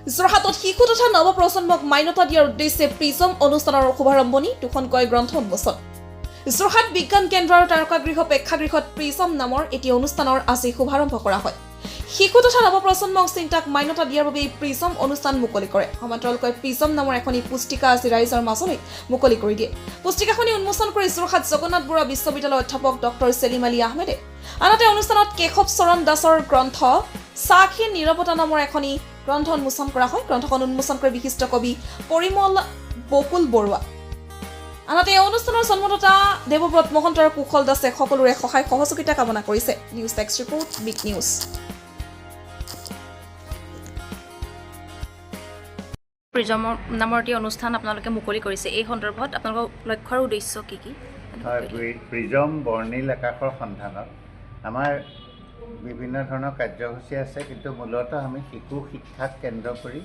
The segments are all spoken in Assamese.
যোৰহাটত শিশু তথা নৱপ্ৰজন্মক মান্যতা দিয়াৰ উদ্দেশ্যে প্ৰিজম অনুষ্ঠানৰ শুভাৰম্ভণি দুখনকৈ গ্ৰন্থ উন্মোচন যোৰহাট বিজ্ঞান কেন্দ্ৰ আৰু তাৰকাগৃহ প্ৰেক্ষাগৃহত প্ৰিজম নামৰ এটি অনুষ্ঠানৰ আজি শুভাৰম্ভ কৰা হয় শিশু তথা নৱপ্ৰজন্মক চিন্তাক মান্যতা দিয়াৰ বাবে এই প্ৰিজম অনুষ্ঠান মুকলি কৰে সমান্তৰালকৈ প্ৰিজম নামৰ এখনি পুস্তিকা আজি ৰাইজৰ মাজলৈ মুকলি কৰি দিয়ে পুস্তিকাখনি উন্মোচন কৰি যোৰহাট জগন্নাথ বৰুৱা বিশ্ববিদ্যালয়ৰ অধ্যাপক ডক্টৰ সেলিম আলী আহমেদে আনহাতে অনুষ্ঠানত কেশৱ চৰণ দাসৰ গ্ৰন্থ সাক্ষীৰ নিৰৱতা নামৰ এখনি গ্ৰন্থ উন্মোচন কৰা হয় গ্ৰন্থখন উন্মোচন কৰি বিশিষ্ট কবি পৰিমল বকুল বৰুৱা আনহাতে এই অনুষ্ঠানৰ সন্মততা দেৱব্ৰত মহন্ত আৰু কুশল দাসে সকলোৰে সহায় সহযোগিতা কামনা কৰিছে নিউজ টেক্স ৰিপৰ্ট বিগ নিউজ প্ৰিজমৰ নামৰ এটি অনুষ্ঠান আপোনালোকে মুকলি কৰিছে এই সন্দৰ্ভত আপোনালোকৰ লক্ষ্য আৰু উদ্দেশ্য কি হয় প্ৰিজম বৰ্ণিল আকাশৰ সন্ধানত আমাৰ বিভিন্ন ধৰণৰ কাৰ্যসূচী আছে কিন্তু মূলতঃ আমি শিশু শিক্ষাক কেন্দ্ৰ কৰি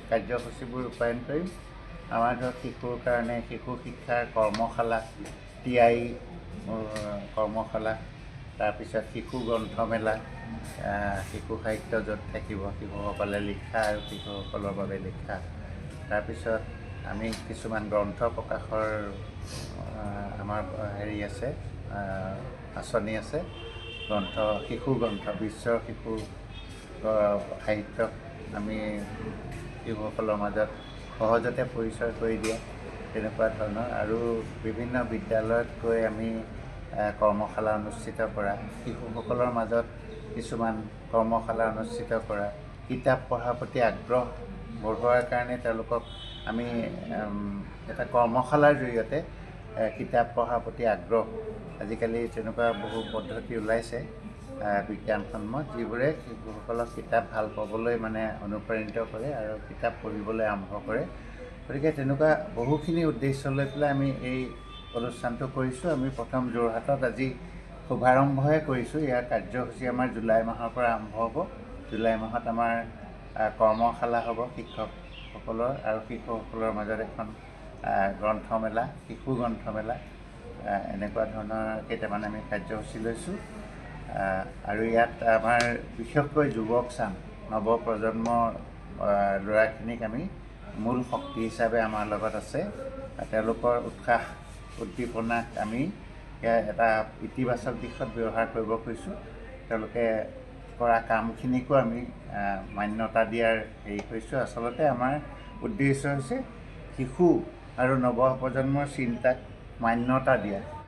কাৰ্যসূচীবোৰ ৰূপায়ণ কৰিম আমাৰ ধৰক শিশুৰ কাৰণে শিশু শিক্ষাৰ কৰ্মশালা TI কৰ্মশালা তাৰপিছত শিশু গ্ৰন্থমেলা শিশু সাহিত্য য'ত থাকিব শিশুসকলে লিখা আৰু শিশুসকলৰ বাবে লিখা তাৰপিছত আমি কিছুমান গ্ৰন্থ প্ৰকাশৰ আমাৰ হেৰি আছে আঁচনি আছে গ্ৰন্থ শিশু গ্ৰন্থ বিশ্বৰ শিশু সাহিত্যক আমি শিশুসকলৰ মাজত সহজতে পৰিচয় কৰি দিয়া তেনেকুৱা ধৰণৰ আৰু বিভিন্ন বিদ্যালয়ত গৈ আমি কৰ্মশালা অনুষ্ঠিত কৰা শিশুসকলৰ মাজত কিছুমান কৰ্মশালা অনুষ্ঠিত কৰা কিতাপ পঢ়াৰ প্ৰতি আগ্ৰহ বঢ়োৱাৰ কাৰণে তেওঁলোকক আমি এটা কৰ্মশালাৰ জৰিয়তে কিতাপ পঢ়াৰ প্ৰতি আগ্ৰহ আজিকালি তেনেকুৱা বহু পদ্ধতি ওলাইছে বিজ্ঞানসন্মত যিবোৰে শিশুসকলক কিতাপ ভাল পাবলৈ মানে অনুপ্ৰাণিত কৰে আৰু কিতাপ পঢ়িবলৈ আৰম্ভ কৰে গতিকে তেনেকুৱা বহুখিনি উদ্দেশ্য লৈ পেলাই আমি এই অনুষ্ঠানটো কৰিছোঁ আমি প্ৰথম যোৰহাটত আজি শুভাৰম্ভহে কৰিছোঁ ইয়াৰ কাৰ্যসূচী আমাৰ জুলাই মাহৰ পৰা আৰম্ভ হ'ব জুলাই মাহত আমাৰ কৰ্মশালা হ'ব শিক্ষকসকলৰ আৰু শিশুসকলৰ মাজত এখন গ্ৰন্থমেলা শিশু গ্ৰন্থমেলা এনেকুৱা ধৰণৰ কেইটামান আমি কাৰ্যসূচী লৈছোঁ আৰু ইয়াত আমাৰ বিশেষকৈ যুৱক চাম নৱপ্ৰজন্মৰ ল'ৰাখিনিক আমি মূল শক্তি হিচাপে আমাৰ লগত আছে তেওঁলোকৰ উৎসাহ উদ্দীপনাক আমি এটা ইতিবাচক দিশত ব্যৱহাৰ কৰিব খুজিছোঁ তেওঁলোকে কৰা কামখিনিকো আমি মান্যতা দিয়াৰ হেৰি কৰিছোঁ আচলতে আমাৰ উদ্দেশ্য হৈছে শিশু আৰু নৱপ্ৰজন্মৰ চিন্তাক মান্যতা দিয়া